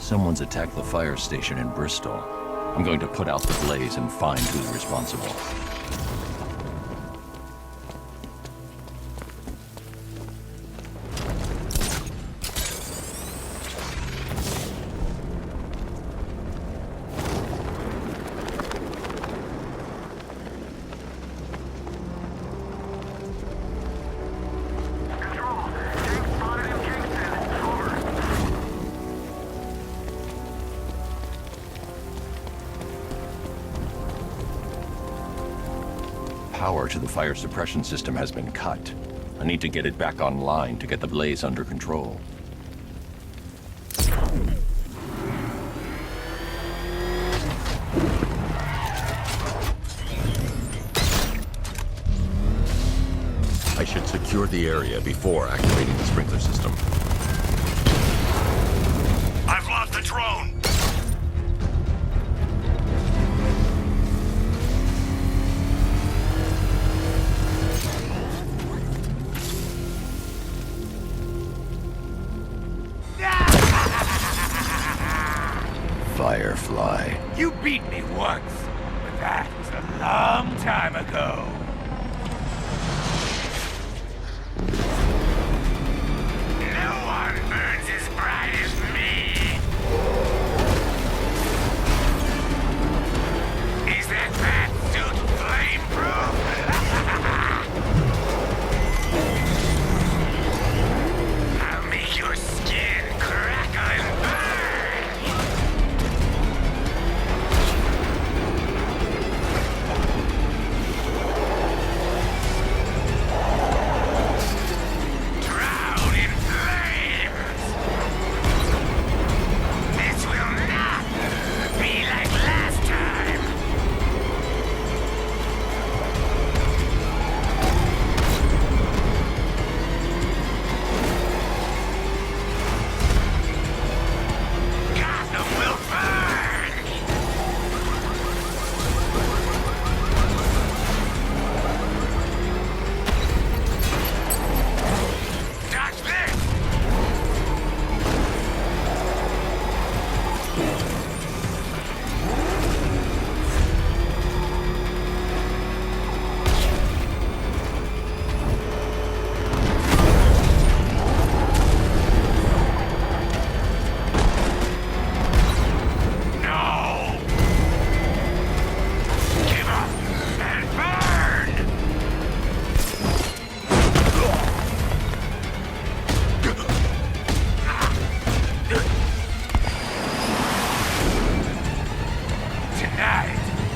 Someone's attacked the fire station in Bristol. I'm going to put out the blaze and find who's responsible. Power to the fire suppression system has been cut. I need to get it back online to get the blaze under control. I should secure the area before activating the sprinkler system. I've lost the drone! Firefly. You beat me once, but that was a long time ago. No one burns as bright as me. Is that bat suit flame-proof? I'll make your skin crackle and burn.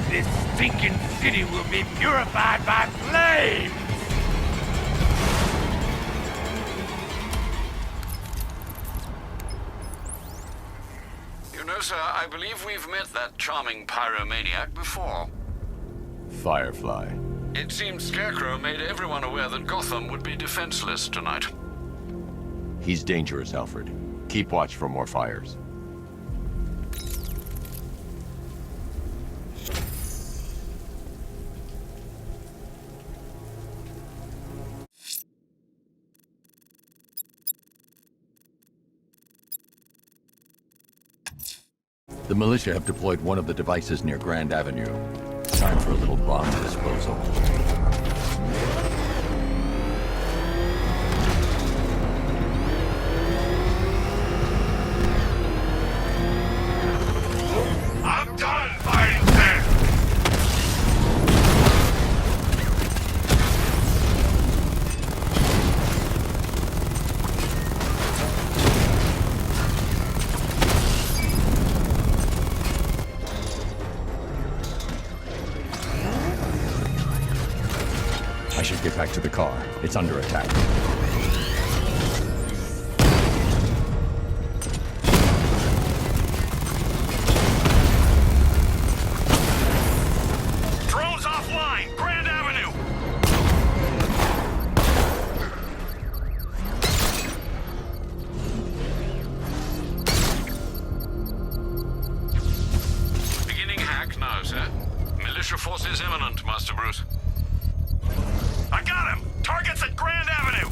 This stinking city will be purified by flames! You know, sir, I believe we've met that charming pyromaniac before. Firefly. It seems Scarecrow made everyone aware that Gotham would be defenseless tonight. He's dangerous, Alfred. Keep watch for more fires. The militia have deployed one of the devices near Grand Avenue. Time for a little bomb disposal. I'm done fighting them! I should get back to the car. It's under attack. Drones offline! Grand Avenue! Beginning hack now, sir. Militia forces imminent, Master Bruce. I got him! Target's at Grand Avenue!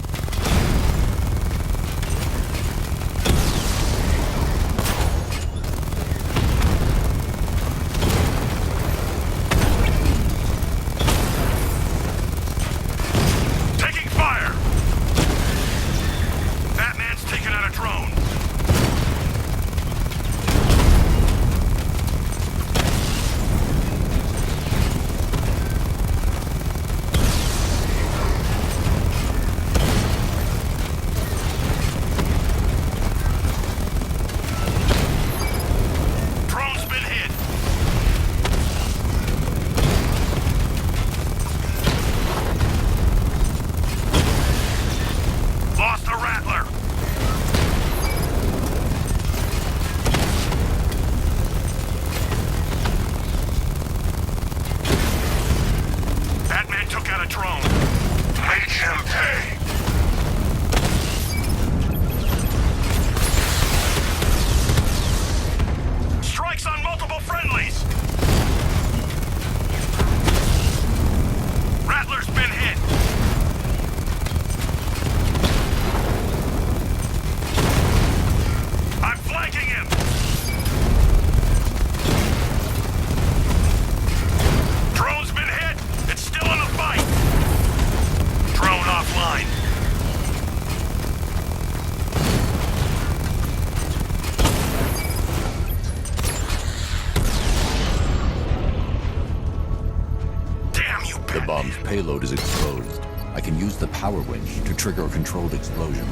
payload is exposed. I can use the power winch to trigger a controlled explosion.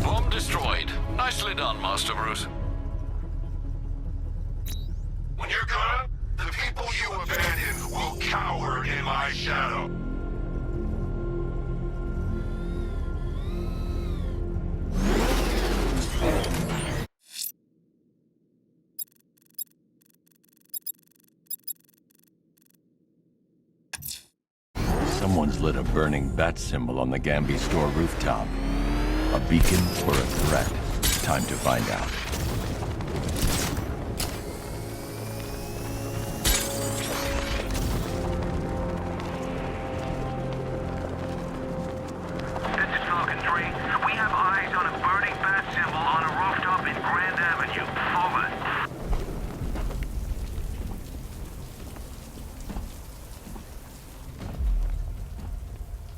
Bomb destroyed. Nicely done, Master Bruce. When you're gone, the people you abandoned will cower in my shadow. Someone's lit a burning bat symbol on the Gambi store rooftop. A beacon or a threat? Time to find out. This is Falcon 3. We have eyes on a burning bat symbol on a rooftop in Grand Avenue. Over.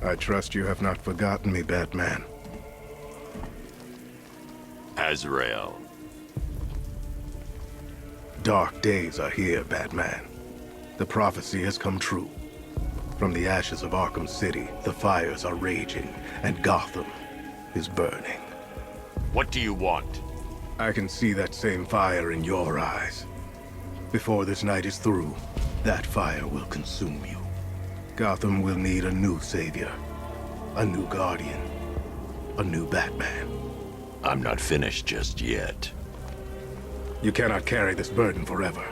I trust you have not forgotten me, Batman. Azrael. Dark days are here, Batman. The prophecy has come true. From the ashes of Arkham City, the fires are raging, and Gotham is burning. What do you want? I can see that same fire in your eyes. Before this night is through, that fire will consume you. Gotham will need a new savior, a new guardian, a new Batman. I'm not finished just yet. You cannot carry this burden forever.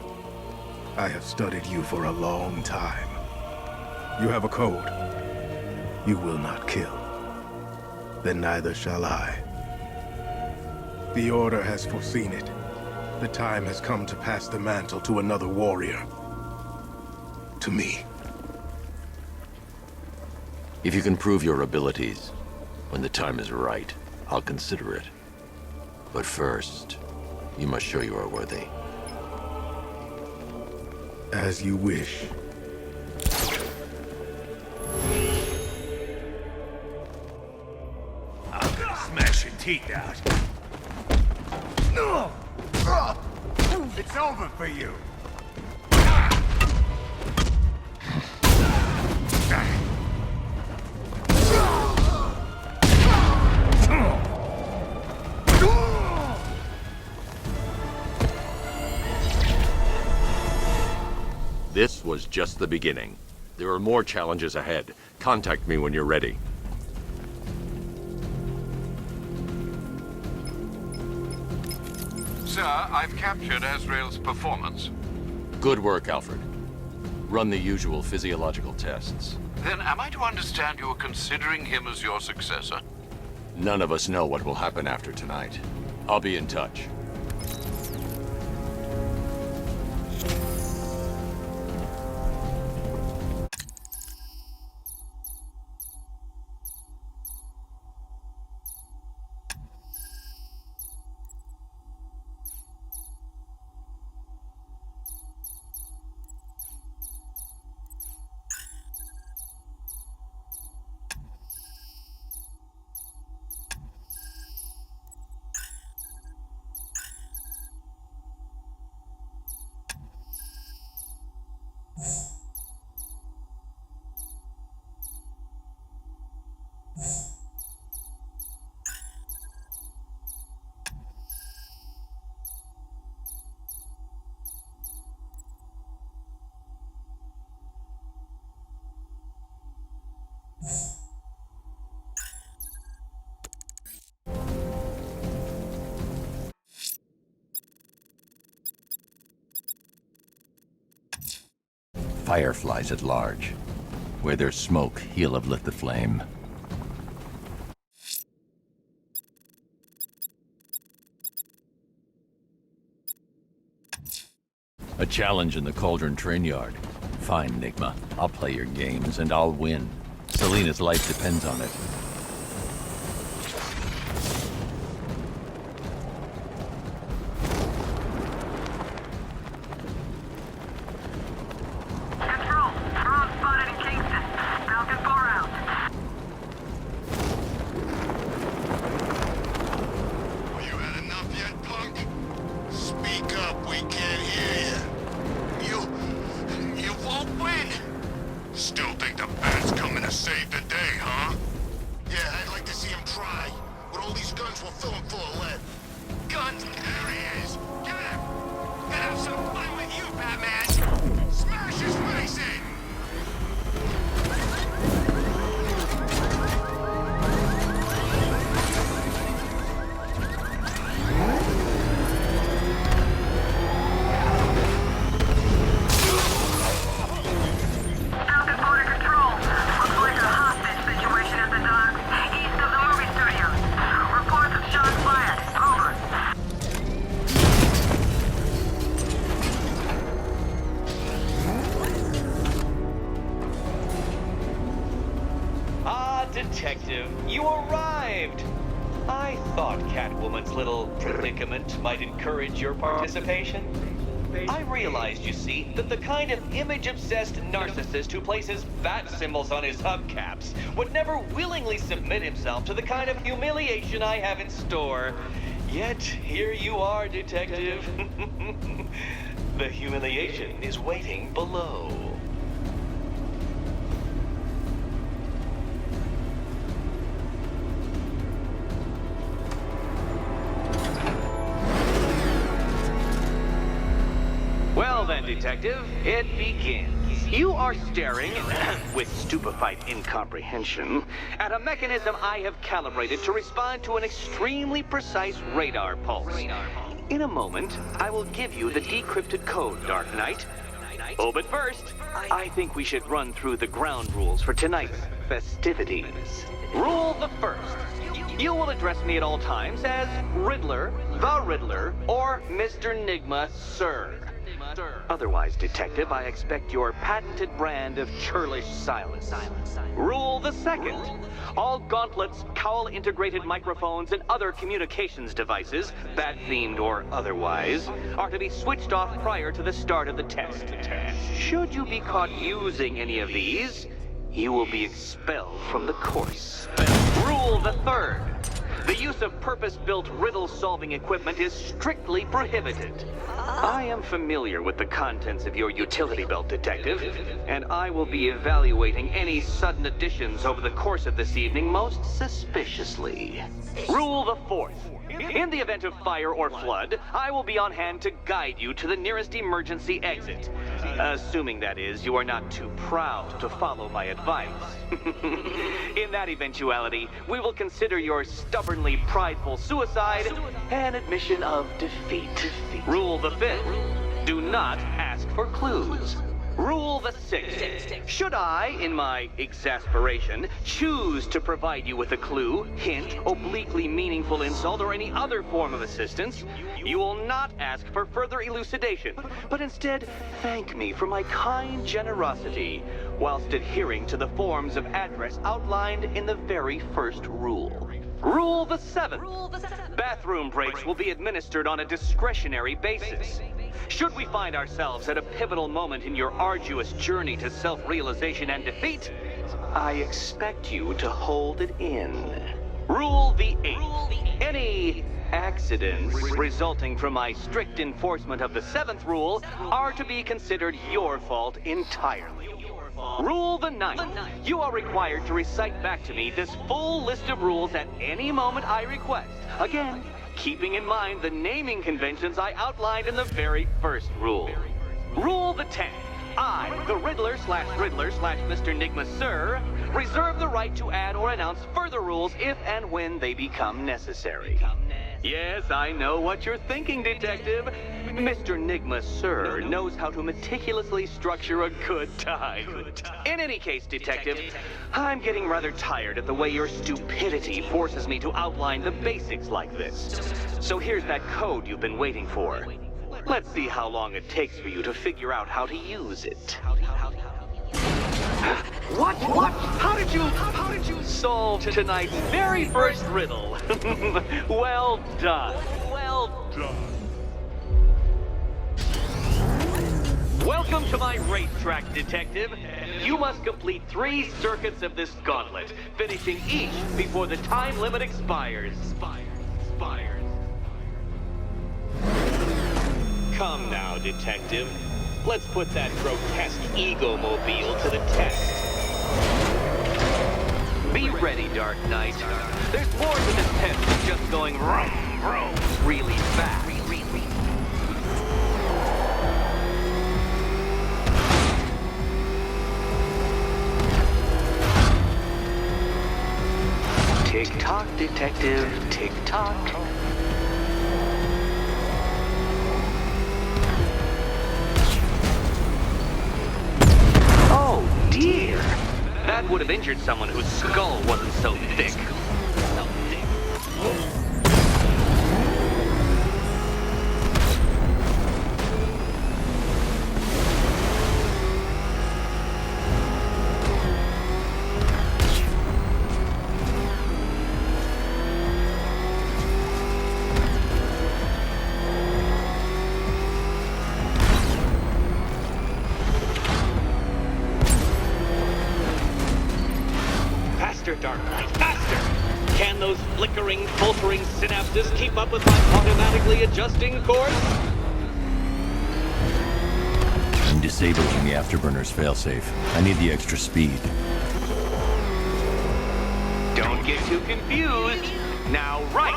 I have studied you for a long time. You have a code. You will not kill. Then neither shall I. The Order has foreseen it. The time has come to pass the mantle to another warrior. To me. If you can prove your abilities, when the time is right, I'll consider it. But first, you must show you are worthy. As you wish. I'm gonna smash your teeth out. It's over for you. This was just the beginning. There are more challenges ahead. Contact me when you're ready. Sir, I've captured Azrael's performance. Good work, Alfred. Run the usual physiological tests. Then am I to understand you are considering him as your successor? None of us know what will happen after tonight. I'll be in touch. Fireflies at large. Where there's smoke, he'll have lit the flame. A challenge in the Cauldron train yard. Fine, Enigma. I'll play your games, and I'll win. Selina's life depends on it. Control, drone spotted in Kingston. Falcon 4 out. You had enough yet, punk? Speak up, we can't hear you. Still think the bat's coming to save the day, huh? Yeah, I'd like to see him try. With all these guns, we'll fill him full of lead. Guns? There he is! Get him! Gonna have some fun with you, Batman! Smash his face in! Falcon Border Control. Looks like a hostage situation at the docks, east of the movie studios. Reports of shots fired. Over. Ah, Detective, you arrived! I thought Catwoman's little predicament might encourage your participation. I realized, you see, that the kind of image-obsessed narcissist who places bat symbols on his hubcaps would never willingly submit himself to the kind of humiliation I have in store. Yet, here you are, Detective. The humiliation is waiting below. Well then, Detective, it begins. You are staring, with stupefied incomprehension, at a mechanism I have calibrated to respond to an extremely precise radar pulse. In a moment, I will give you the decrypted code, Dark Knight. Oh, but first, I think we should run through the ground rules for tonight's festivities. Rule the first. You will address me at all times as Riddler, the Riddler, or Mr. Nigma, sir. Otherwise, Detective, I expect your patented brand of churlish silence. Rule the second. All gauntlets, cowl-integrated microphones, and other communications devices, bat-themed or otherwise, are to be switched off prior to the start of the test. Should you be caught using any of these, you will be expelled from the course. Rule the third. The use of purpose-built riddle-solving equipment is strictly prohibited. I am familiar with the contents of your utility belt, Detective, and I will be evaluating any sudden additions over the course of this evening most suspiciously. Rule the fourth. In the event of fire or flood, I will be on hand to guide you to the nearest emergency exit. Assuming, that is, you are not too proud to follow my advice. In that eventuality, we will consider your stubbornly prideful suicide an admission of defeat. Rule the fifth. Do not ask for clues. Rule the sixth. Should I, in my exasperation, choose to provide you with a clue, hint, obliquely meaningful insult, or any other form of assistance, you will not ask for further elucidation, but instead thank me for my kind generosity, whilst adhering to the forms of address outlined in the very first rule. Rule the seventh. Bathroom breaks will be administered on a discretionary basis. Should we find ourselves at a pivotal moment in your arduous journey to self-realization and defeat, I expect you to hold it in. Rule the eighth. Any accidents resulting from my strict enforcement of the seventh rule are to be considered your fault entirely. Rule the ninth. You are required to recite back to me this full list of rules at any moment I request. Again, keeping in mind the naming conventions I outlined in the very first rule. Rule the 10th. I, the Riddler/Mr. Nigma, sir, reserve the right to add or announce further rules if and when they become necessary. Yes, I know what you're thinking, Detective. Mr. Nigma, sir, knows how to meticulously structure a good time. In any case, Detective, I'm getting rather tired of the way your stupidity forces me to outline the basics like this. So here's that code you've been waiting for. Let's see how long it takes for you to figure out how to use it. What? How did you solve tonight's very first riddle? Well done. Welcome to my racetrack, Detective. You must complete 3 circuits of this gauntlet, finishing each before the time limit expires. Come now, Detective. let's put that grotesque ego-mobile to the test. Be ready, Dark Knight. There's more to this test than just going vroom, vroom really fast. Tick-tock, detective, tick-tock. Oh, dear. That would have injured someone whose skull wasn't so thick. Faster, Dark Knight, faster! Can those flickering, faltering synapses keep up with my automatically adjusting course? I'm disabling the afterburner's failsafe. I need the extra speed. Don't get too confused. Now, right!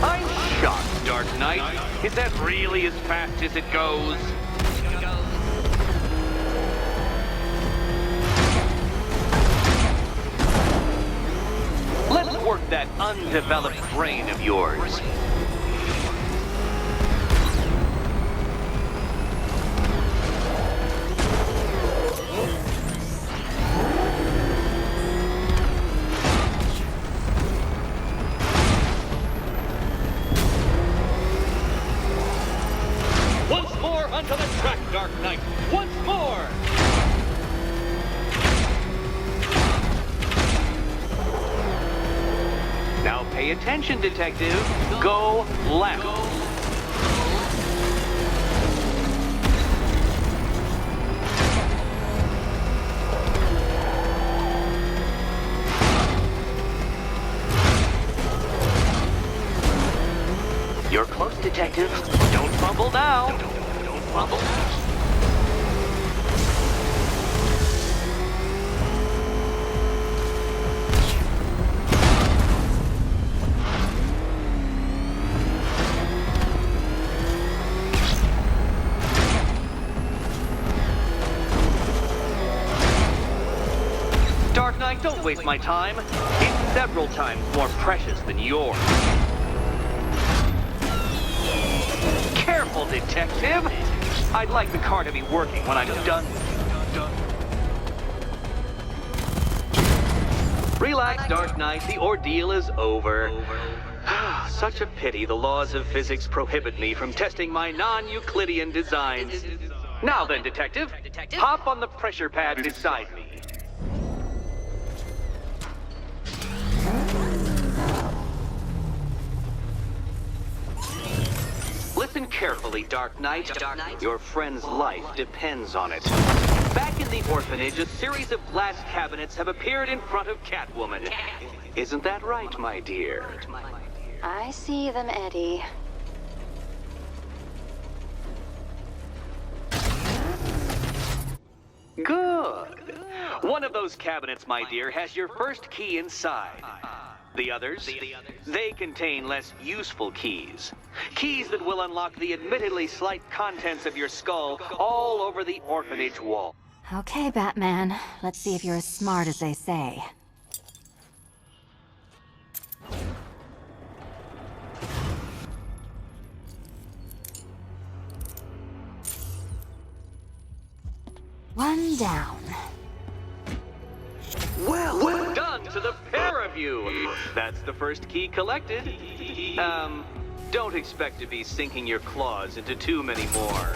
I'm shocked, Dark Knight. Is that really as fast as it goes? Let's work that undeveloped brain of yours. Once more onto the track, Dark Knight. Once more! Now pay attention, detective. Go left. You're close, detective. Don't fumble now. Don't fumble. Dark Knight, don't waste my time. It's several times more precious than yours. Careful, detective. I'd like the car to be working when I'm done. Relax, Dark Knight. The ordeal is over. Such a pity the laws of physics prohibit me from testing my non-Euclidean designs. Now then, detective, hop on the pressure pad beside me. Listen carefully, Dark Knight. Your friend's life depends on it. Back in the orphanage, a series of glass cabinets have appeared in front of Catwoman. Isn't that right, my dear? I see them, Eddie. Good. One of those cabinets, my dear, has your first key inside. The others, they contain less useful keys. Keys that will unlock the admittedly slight contents of your skull all over the orphanage wall. Okay, Batman. Let's see if you're as smart as they say. One down. Well done to the pair of you. That's the first key collected. Don't expect to be sinking your claws into too many more.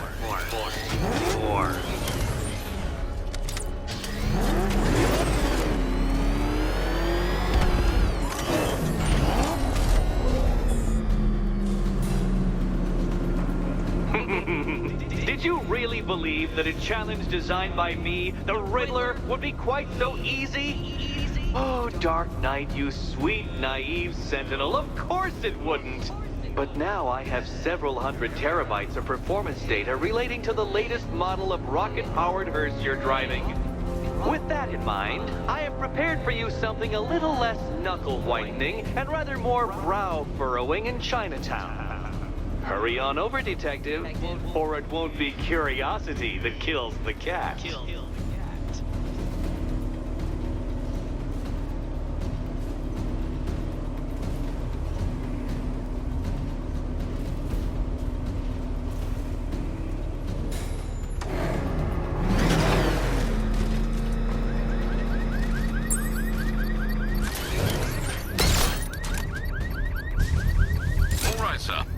Did you really believe that a challenge designed by me, the Riddler, would be quite so easy? Oh, Dark Knight, you sweet, naive sentinel, of course it wouldn't. But now I have several hundred terabytes of performance data relating to the latest model of rocket-powered hearse you're driving. With that in mind, I have prepared for you something a little less knuckle-whitening and rather more brow-furrowing in Chinatown. Hurry on over, Detective, or it won't be curiosity that kills the cat.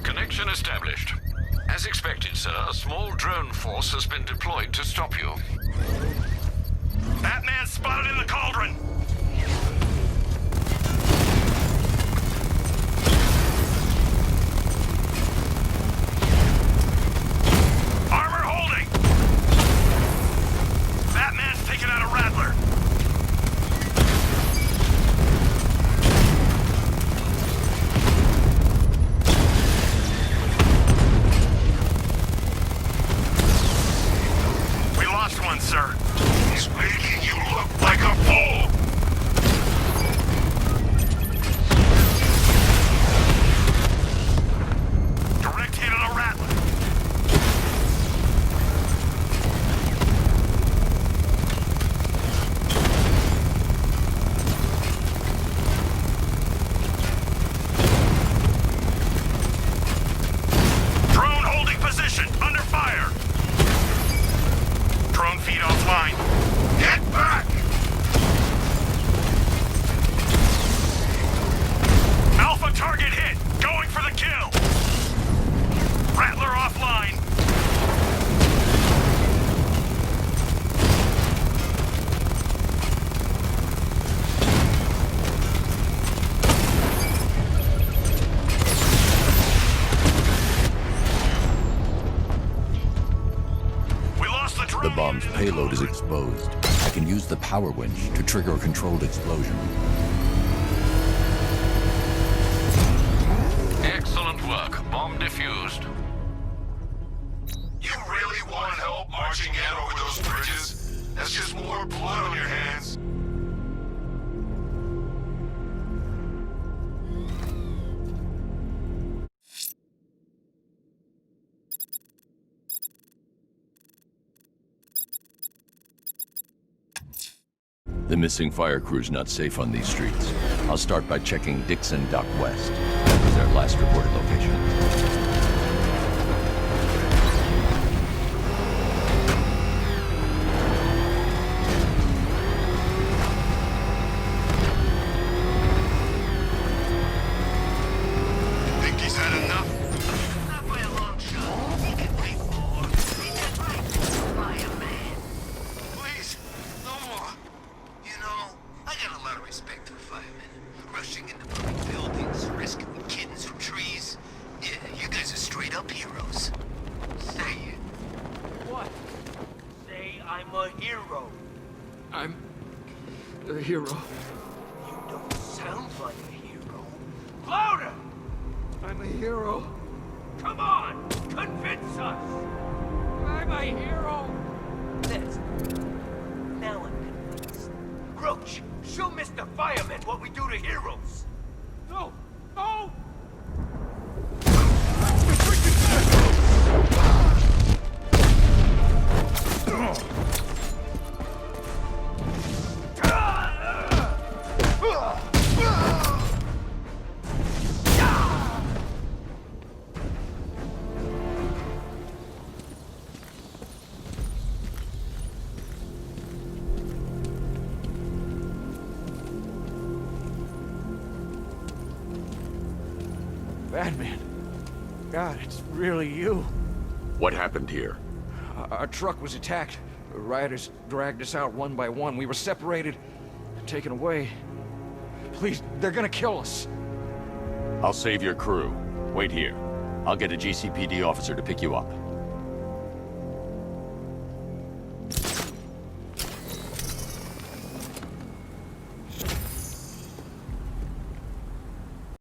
Connection established. As expected, sir, a small drone force has been deployed to stop you. Batman spotted in the cauldron! Armor holding! Batman's taken out a Rattler! Sir. He's making you look like a fool! Direct hit on a Rattler. Drone holding position, under fire. Drone feed offline. Get back! Alpha target hit. Going for the kill. Rattler offline. The bomb's payload is exposed. I can use the power winch to trigger a controlled explosion. Excellent work. Bomb defused. You really want help marching in over those bridges? That's just more blood on your hands. The missing fire crew's not safe on these streets. I'll start by checking Dixon Dock West. That was their last reported location. Think he's had enough? Not by a long shot. He can wait for. He can wait. Fireman. Please, no more. You know, I got a lot of respect for firemen. Rushing into public buildings, rescuing kittens from trees. Yeah, you guys are straight up heroes. Say it. What? Say I'm a hero. I'm a hero. You don't sound like a hero. Louder! I'm a hero. Come on! Convince us! I'm a hero. That's... Now I'm convinced. Roach, show Mr. Fireman what we do to heroes! No! No! Batman. God, it's really you. What happened here? Our truck was attacked. The rioters dragged us out one by one. We were separated, taken away. Please, they're gonna kill us. I'll save your crew. Wait here. I'll get a GCPD officer to pick you up.